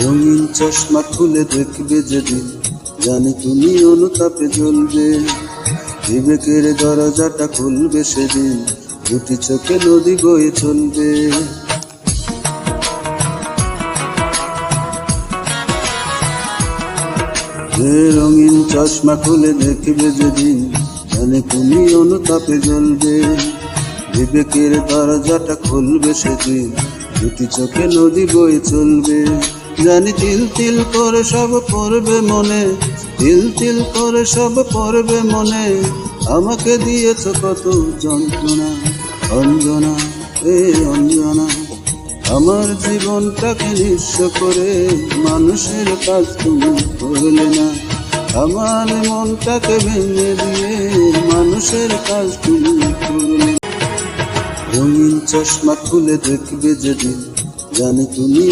রঙিন চশমা খুলে দেখবে যেদিন, জানি তুমি অনুতাপে জ্বলবে। বিবেকের দরজাটা খুলবে সেদিন, দুটি চোখে নদী বয়ে চলবে। রঙিন চশমা খুলে দেখবে যেদিন, জানি তুমি অনুতাপে জ্বলবে। বিবেকের দরজাটা খুলবে সেদিন, দুটি চোখে নদী বয়ে চলবে। জানি তিল তিল করে সব পড়বে মনে, তিল তিল করে সব পড়বে মনে। আমাকে দিয়েছ কত যন্ত্রণা, অঞ্জনা এ অঞ্জনা। আমার জীবনটাকে নিঃস্ব করে মানুষের কাজ তুমি করলে না। আমার মনটাকে ভেঙে দিয়ে মানুষের কাজ তুমি করলে। রঙিন চশমা খুলে দেখবে যেদিন, জানি তুমি